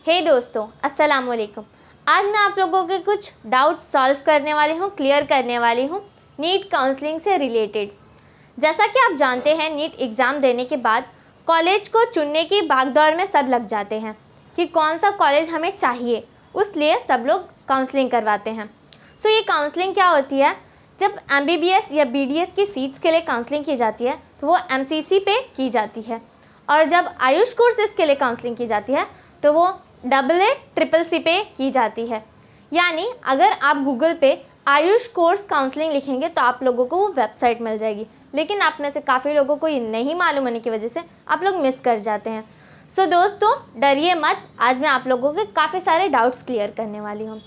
हे दोस्तों, अस्सलाम वालेकुम। आज मैं आप लोगों के कुछ डाउट सॉल्व करने वाली हूँ, क्लियर करने वाली हूँ नीट काउंसलिंग से रिलेटेड। जैसा कि आप जानते हैं, नीट एग्ज़ाम देने के बाद कॉलेज को चुनने की भागदौड़ में सब लग जाते हैं कि कौन सा कॉलेज हमें चाहिए, उसलिए सब लोग काउंसलिंग करवाते हैं। सो ये काउंसलिंग क्या होती है? जब MBBS या BDS की सीट्स के लिए काउंसलिंग की जाती है तो वो MCC पे की जाती है, और जब आयुष कोर्सेज़ के लिए काउंसलिंग की जाती है तो वो AA-CCC पे की जाती है। यानी अगर आप गूगल पे आयुष कोर्स काउंसलिंग लिखेंगे तो आप लोगों को वो वेबसाइट मिल जाएगी, लेकिन आप में से काफ़ी लोगों को ये नहीं मालूम होने की वजह से आप लोग मिस कर जाते हैं। सो दोस्तों, डरिए मत, आज मैं आप लोगों के काफ़ी सारे डाउट्स क्लियर करने वाली हूँ।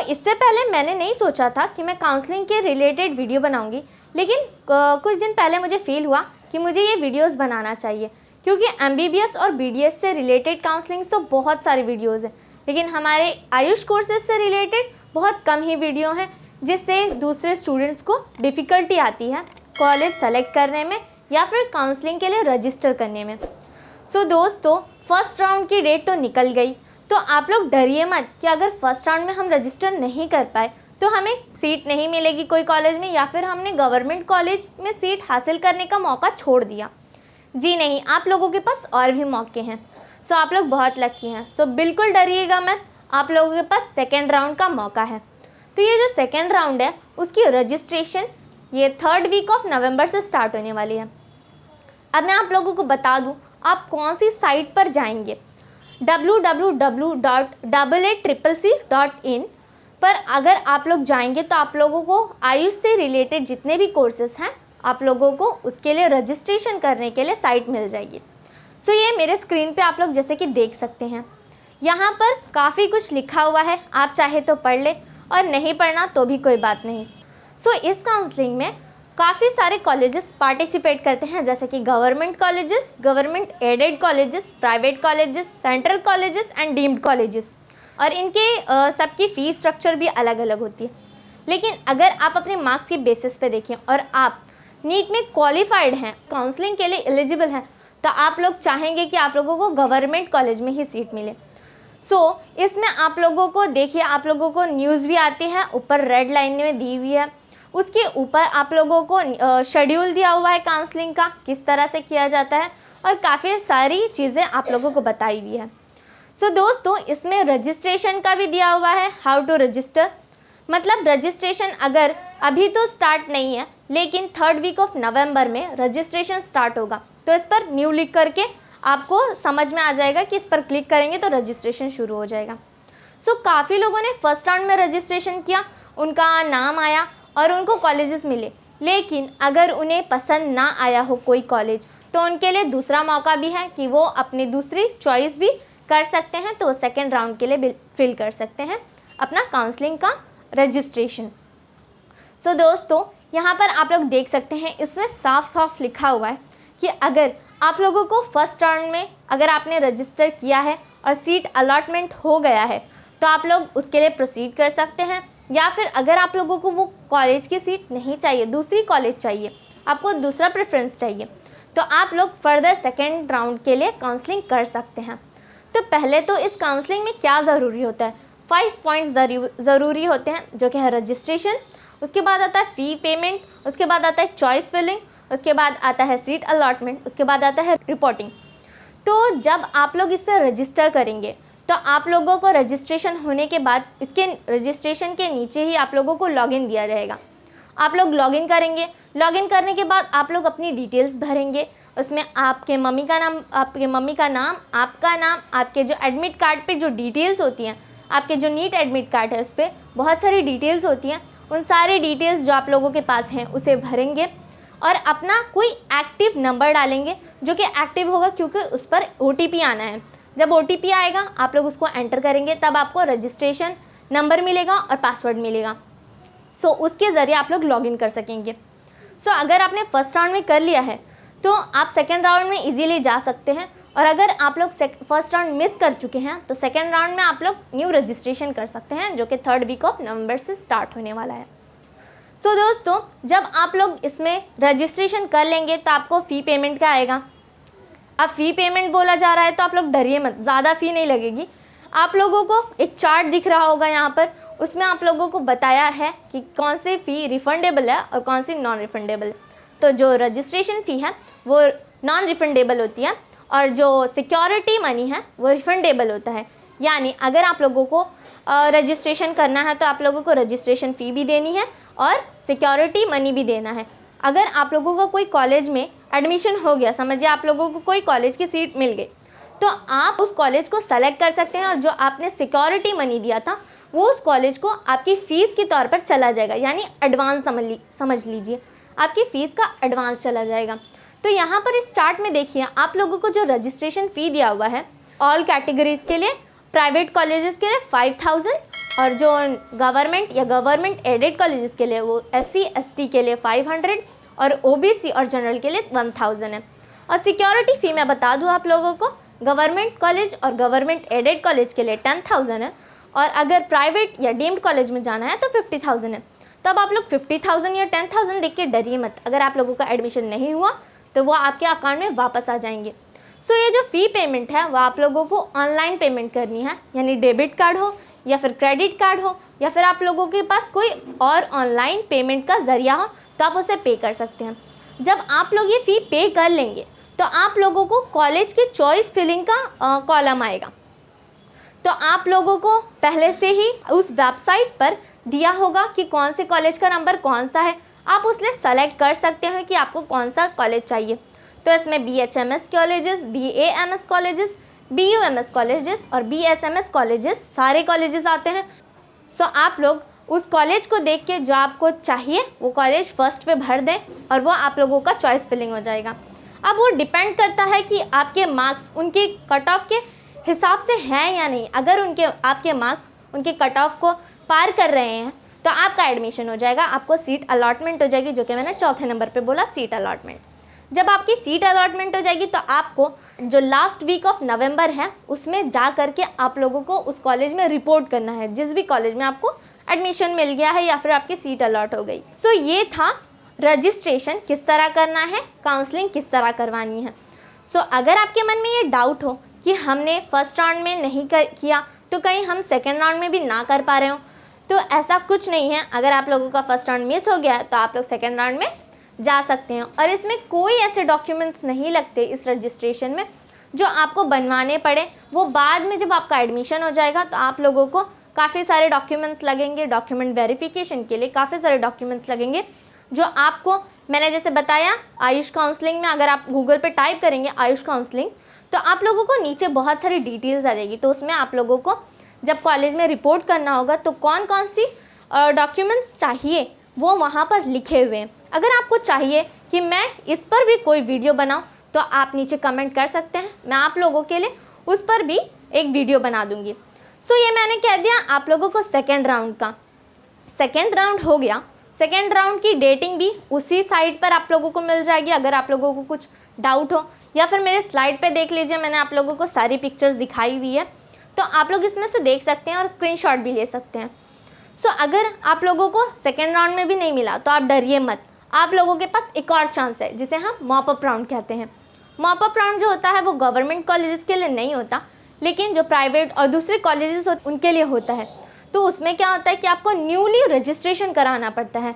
इससे पहले मैंने नहीं सोचा था कि मैं काउंसलिंग के रिलेटेड वीडियो बनाऊँगी, लेकिन कुछ दिन पहले मुझे फ़ील हुआ कि मुझे ये वीडियोज़ बनाना चाहिए, क्योंकि MBBS और BDS से रिलेटेड काउंसलिंग्स तो बहुत सारी वीडियोज़ हैं, लेकिन हमारे आयुष कोर्सेज से रिलेटेड बहुत कम ही वीडियो हैं, जिससे दूसरे स्टूडेंट्स को डिफ़िकल्टी आती है कॉलेज सेलेक्ट करने में या फिर काउंसलिंग के लिए रजिस्टर करने में। दोस्तों, फर्स्ट राउंड की डेट तो निकल गई, तो आप लोग डरिए मत कि अगर फर्स्ट राउंड में हम रजिस्टर नहीं कर पाए तो हमें सीट नहीं मिलेगी कोई कॉलेज में, या फिर हमने गवर्नमेंट कॉलेज में सीट हासिल करने का मौका छोड़ दिया। जी नहीं, आप लोगों के पास और भी मौके हैं। आप लोग बहुत लकी हैं। बिल्कुल डरिएगा मत, आप लोगों के पास सेकेंड राउंड का मौका है। तो ये जो सेकेंड राउंड है उसकी रजिस्ट्रेशन ये 3rd वीक ऑफ नवंबर से स्टार्ट होने वाली है। अब मैं आप लोगों को बता दूं आप कौन सी साइट पर जाएंगे। www.AA-CCC.in पर अगर आप लोग जाएंगे तो आप लोगों को आयुष से रिलेटेड जितने भी कोर्सेज हैं आप लोगों को उसके लिए रजिस्ट्रेशन करने के लिए साइट मिल जाएगी। ये मेरे स्क्रीन पे आप लोग जैसे कि देख सकते हैं, यहाँ पर काफ़ी कुछ लिखा हुआ है, आप चाहे तो पढ़ ले और नहीं पढ़ना तो भी कोई बात नहीं। इस काउंसलिंग में काफ़ी सारे कॉलेजेस पार्टिसिपेट करते हैं, जैसे कि government colleges, government aided colleges, private colleges, central colleges and deemed colleges, और इनके सबकी फ़ीस स्ट्रक्चर भी अलग अलग होती है। लेकिन अगर आप अपने मार्क्स के बेसिस पे देखें और आप नीट में क्वालिफाइड हैं, काउंसलिंग के लिए एलिजिबल हैं, तो आप लोग चाहेंगे कि आप लोगों को गवर्नमेंट कॉलेज में ही सीट मिले। इसमें आप लोगों को देखिए, आप लोगों को न्यूज़ भी आती है, ऊपर रेड लाइन में दी हुई है, उसके ऊपर आप लोगों को शेड्यूल दिया हुआ है काउंसलिंग का, किस तरह से किया जाता है, और काफ़ी सारी चीज़ें आप लोगों को बताई हुई है। दोस्तों, इसमें रजिस्ट्रेशन का भी दिया हुआ है, हाउ टू रजिस्टर। मतलब रजिस्ट्रेशन अगर अभी तो स्टार्ट नहीं है, लेकिन 3rd वीक ऑफ नवंबर में रजिस्ट्रेशन स्टार्ट होगा, तो इस पर न्यू लिख करके आपको समझ में आ जाएगा कि इस पर क्लिक करेंगे तो रजिस्ट्रेशन शुरू हो जाएगा। काफ़ी लोगों ने फर्स्ट राउंड में रजिस्ट्रेशन किया, उनका नाम आया और उनको कॉलेजेस मिले, लेकिन अगर उन्हें पसंद ना आया हो कोई कॉलेज तो उनके लिए दूसरा मौका भी है कि वो अपनी दूसरी चॉइस भी कर सकते हैं, तो सेकेंड राउंड के लिए फिल कर सकते हैं अपना काउंसलिंग का रजिस्ट्रेशन। दोस्तों, यहाँ पर आप लोग देख सकते हैं, इसमें साफ साफ लिखा हुआ है कि अगर आप लोगों को फर्स्ट राउंड में अगर आपने रजिस्टर किया है और सीट अलॉटमेंट हो गया है तो आप लोग उसके लिए प्रोसीड कर सकते हैं, या फिर अगर आप लोगों को वो कॉलेज की सीट नहीं चाहिए, दूसरी कॉलेज चाहिए, आपको दूसरा प्रेफरेंस चाहिए, तो आप लोग फर्दर सेकेंड राउंड के लिए काउंसलिंग कर सकते हैं। तो पहले तो इस काउंसलिंग में क्या ज़रूरी होता है, 5 पॉइंट्स ज़रूरी होते हैं, जो कि है रजिस्ट्रेशन, उसके बाद आता है फ़ी पेमेंट, उसके बाद आता है चॉइस फिलिंग, उसके बाद आता है सीट अलॉटमेंट, उसके बाद आता है रिपोर्टिंग। तो जब आप लोग इस पर रजिस्टर करेंगे तो आप लोगों को रजिस्ट्रेशन होने के बाद इसके रजिस्ट्रेशन के नीचे ही आप लोगों को लॉगिन दिया जाएगा। आप लोग लॉगिन करेंगे, लॉगिन करने के बाद आप लोग अपनी डिटेल्स भरेंगे, उसमें आपके मम्मी का नाम, आपका नाम, आपके जो एडमिट कार्ड पे जो डिटेल्स होती हैं, आपके जो नीट एडमिट कार्ड है उस पर बहुत सारी डिटेल्स होती हैं, उन सारी डिटेल्स जो आप लोगों के पास हैं उसे भरेंगे और अपना कोई एक्टिव नंबर डालेंगे, जो कि एक्टिव होगा क्योंकि उस पर OTP आना है। जब OTP आएगा आप लोग उसको एंटर करेंगे, तब आपको रजिस्ट्रेशन नंबर मिलेगा और पासवर्ड मिलेगा। उसके ज़रिए आप लोग लॉगिन कर सकेंगे। अगर आपने फर्स्ट राउंड में कर लिया है तो आप सेकेंड राउंड में इजीली जा सकते हैं, और अगर आप लोग फर्स्ट राउंड मिस कर चुके हैं तो सेकेंड राउंड में आप लोग न्यू रजिस्ट्रेशन कर सकते हैं, जो कि 3rd वीक ऑफ नवंबर से स्टार्ट होने वाला है। दोस्तों, जब आप लोग इसमें रजिस्ट्रेशन कर लेंगे तो आपको फ़ी पेमेंट का आएगा। अब फ़ी पेमेंट बोला जा रहा है तो आप लोग डरिए मत, ज़्यादा फ़ी नहीं लगेगी। आप लोगों को एक चार्ट दिख रहा होगा यहाँ पर, उसमें आप लोगों को बताया है कि कौन सी फ़ी रिफ़ंडेबल है और कौन सी नॉन रिफ़ंडेबल है। तो जो रजिस्ट्रेशन फ़ी है वो नॉन रिफ़ंडेबल होती है और जो सिक्योरिटी मनी है वो रिफ़ंडेबल होता है। यानी अगर आप लोगों को रजिस्ट्रेशन करना है तो आप लोगों को रजिस्ट्रेशन फ़ी भी देनी है और सिक्योरिटी मनी भी देना है। अगर आप लोगों को कोई कॉलेज में एडमिशन हो गया, समझिए आप लोगों को कोई कॉलेज की सीट मिल गई, तो आप उस कॉलेज को सेलेक्ट कर सकते हैं और जो आपने सिक्योरिटी मनी दिया था वो उस कॉलेज को आपकी फ़ीस के तौर पर चला जाएगा, यानी एडवांस समझ लीजिए आपकी फ़ीस का एडवांस चला जाएगा। तो यहाँ पर इस चार्ट में देखिए आप लोगों को जो रजिस्ट्रेशन फ़ी दिया हुआ है ऑल कैटेगरीज़ के लिए, प्राइवेट कॉलेजेस के लिए 5000 और जो गवर्नमेंट या गवर्नमेंट एडेड कॉलेजेस के लिए वो SC ST के लिए 500 और OBC और जनरल के लिए 1000 है। और सिक्योरिटी फ़ी मैं बता दूँ आप लोगों को, गवर्नमेंट कॉलेज और गवर्नमेंट एडेड कॉलेज के लिए 10,000 है और अगर प्राइवेट या डीम्ड कॉलेज में जाना है तो 50,000 है। तो अब आप लोग 50,000 या 10,000 देख के डरिए मत, अगर आप लोगों का एडमिशन नहीं हुआ तो वो आपके अकाउंट में वापस आ जाएंगे। सो ये जो फ़ी पेमेंट है वो आप लोगों को ऑनलाइन पेमेंट करनी है, यानी डेबिट कार्ड हो या फिर क्रेडिट कार्ड हो या फिर आप लोगों के पास कोई और ऑनलाइन पेमेंट का ज़रिया हो तो आप उसे पे कर सकते हैं। जब आप लोग ये फ़ी पे कर लेंगे तो आप लोगों को कॉलेज की चॉइस फिलिंग का कॉलम आएगा। तो आप लोगों को पहले से ही उस वेबसाइट पर दिया होगा कि कौन से कॉलेज का नंबर कौन सा है, आप उसमें सेलेक्ट कर सकते हैं कि आपको कौन सा कॉलेज चाहिए। तो इसमें BHMS colleges, BAMS colleges, BUMS colleges और BSMS कॉलेजेस, सारे कॉलेजेस आते हैं। सो आप लोग उस कॉलेज को देख के जो आपको चाहिए वो कॉलेज फर्स्ट पे भर दें और वो आप लोगों का चॉइस फिलिंग हो जाएगा। अब वो डिपेंड करता है कि आपके मार्क्स उनके कट ऑफ के हिसाब से हैं या नहीं। अगर आपके मार्क्स उनके कट ऑफ को पार कर रहे हैं तो आपका एडमिशन हो जाएगा, आपको सीट अलॉटमेंट हो जाएगी, जो कि मैंने चौथे नंबर पे बोला, सीट अलॉटमेंट। जब आपकी सीट अलॉटमेंट हो जाएगी तो आपको जो लास्ट वीक ऑफ नवंबर है उसमें जा करके आप लोगों को उस कॉलेज में रिपोर्ट करना है, जिस भी कॉलेज में आपको एडमिशन मिल गया है या फिर आपकी सीट अलॉट हो गई। सो ये था रजिस्ट्रेशन किस तरह करना है, काउंसलिंग किस तरह करवानी है। सो अगर आपके मन में ये डाउट हो कि हमने फर्स्ट राउंड में नहीं किया तो कहीं हम सेकेंड राउंड में भी ना कर पा रहे हो, तो ऐसा कुछ नहीं है। अगर आप लोगों का फर्स्ट राउंड मिस हो गया तो आप लोग सेकेंड राउंड में जा सकते हैं और इसमें कोई ऐसे डॉक्यूमेंट्स नहीं लगते इस रजिस्ट्रेशन में जो आपको बनवाने पड़े। वो बाद में जब आपका एडमिशन हो जाएगा तो आप लोगों को काफ़ी सारे डॉक्यूमेंट्स लगेंगे, डॉक्यूमेंट वेरिफिकेशन के लिए काफ़ी सारे डॉक्यूमेंट्स लगेंगे जो आपको मैंने जैसे बताया आयुष काउंसलिंग में अगर आप गूगल पे टाइप करेंगे आयुष काउंसलिंग तो आप लोगों को नीचे बहुत सारी डिटेल्स आ जाएगी। तो उसमें आप लोगों को जब कॉलेज में रिपोर्ट करना होगा तो कौन कौन सी डॉक्यूमेंट्स चाहिए वो वहाँ पर लिखे हुए हैं। अगर आपको चाहिए कि मैं इस पर भी कोई वीडियो बनाऊँ तो आप नीचे कमेंट कर सकते हैं, मैं आप लोगों के लिए उस पर भी एक वीडियो बना दूँगी। सो ये मैंने कह दिया आप लोगों को सेकेंड राउंड का। सेकेंड राउंड हो गया, सेकेंड राउंड की डेटिंग भी उसी साइट पर आप लोगों को मिल जाएगी। अगर आप लोगों को कुछ डाउट हो या फिर मेरे स्लाइड पे देख लीजिए, मैंने आप लोगों को सारी पिक्चर्स दिखाई हुई है तो आप लोग इसमें से देख सकते हैं और स्क्रीनशॉट भी ले सकते हैं। सो अगर आप लोगों को सेकेंड राउंड में भी नहीं मिला तो आप डरिए मत, आप लोगों के पास एक और चांस है जिसे हम मॉप अप राउंड कहते हैं। मॉप अप राउंड जो होता है वो गवर्नमेंट कॉलेजेस के लिए नहीं होता, लेकिन जो प्राइवेट और दूसरे कॉलेजेस उनके लिए होता है। तो उसमें क्या होता है कि आपको न्यूली रजिस्ट्रेशन कराना पड़ता है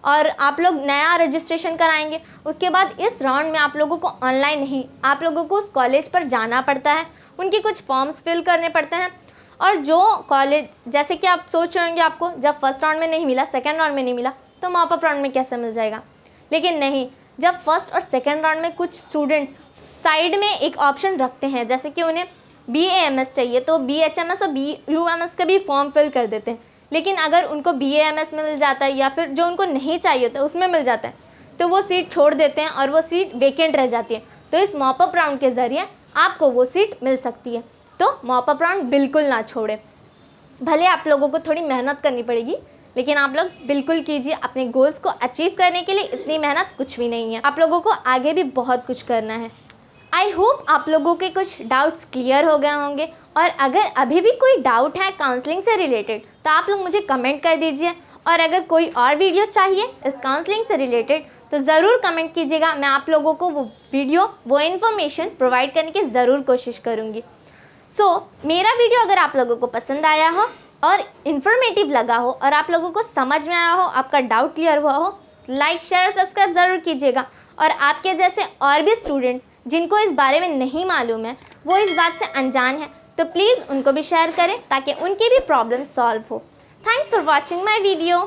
और आप लोग नया रजिस्ट्रेशन कराएंगे। उसके बाद इस राउंड में आप लोगों को ऑनलाइन नहीं, आप लोगों को उस कॉलेज पर जाना पड़ता है, उनके कुछ फॉर्म्स फिल करने पड़ते हैं। और जो कॉलेज जैसे कि आप सोच रहे होंगे आपको जब फर्स्ट राउंड में नहीं मिला, सेकेंड राउंड में नहीं मिला तो मॉप अप राउंड में कैसे मिल जाएगा, लेकिन नहीं, जब फर्स्ट और सेकेंड राउंड में कुछ स्टूडेंट्स साइड में एक ऑप्शन रखते हैं, जैसे कि उन्हें BAMS चाहिए तो BHMS और BUMS का भी फॉर्म फिल कर देते हैं। लेकिन अगर उनको BAMS में मिल जाता है या फिर जो उनको नहीं चाहिए होता है उसमें मिल जाता है तो वो सीट छोड़ देते हैं और वो सीट वेकेंट रह जाती है। तो इस मॉप अप राउंड के ज़रिए आपको वो सीट मिल सकती है। तो मॉप अप राउंड बिल्कुल ना छोड़ें, भले आप लोगों को थोड़ी मेहनत करनी पड़ेगी लेकिन आप लोग बिल्कुल कीजिए। अपने गोल्स को अचीव करने के लिए इतनी मेहनत कुछ भी नहीं है, आप लोगों को आगे भी बहुत कुछ करना है। आई होप आप लोगों के कुछ डाउट्स क्लियर हो गए होंगे और अगर अभी भी कोई डाउट है काउंसलिंग से रिलेटेड तो आप लोग मुझे कमेंट कर दीजिए और अगर कोई और वीडियो चाहिए इस काउंसलिंग से रिलेटेड तो ज़रूर कमेंट कीजिएगा। मैं आप लोगों को वो वीडियो, वो इन्फॉर्मेशन प्रोवाइड करने की ज़रूर कोशिश करूँगी। मेरा वीडियो अगर आप लोगों को पसंद आया हो और इन्फॉर्मेटिव लगा हो और आप लोगों को समझ में आया हो, आपका डाउट क्लियर हुआ हो, लाइक शेयर सब्सक्राइब ज़रूर कीजिएगा। और आपके जैसे और भी स्टूडेंट्स जिनको इस बारे में नहीं मालूम है, वो इस बात से अनजान है, तो प्लीज़ उनको भी शेयर करें ताकि उनकी भी प्रॉब्लम सॉल्व हो। Thanks for watching my video.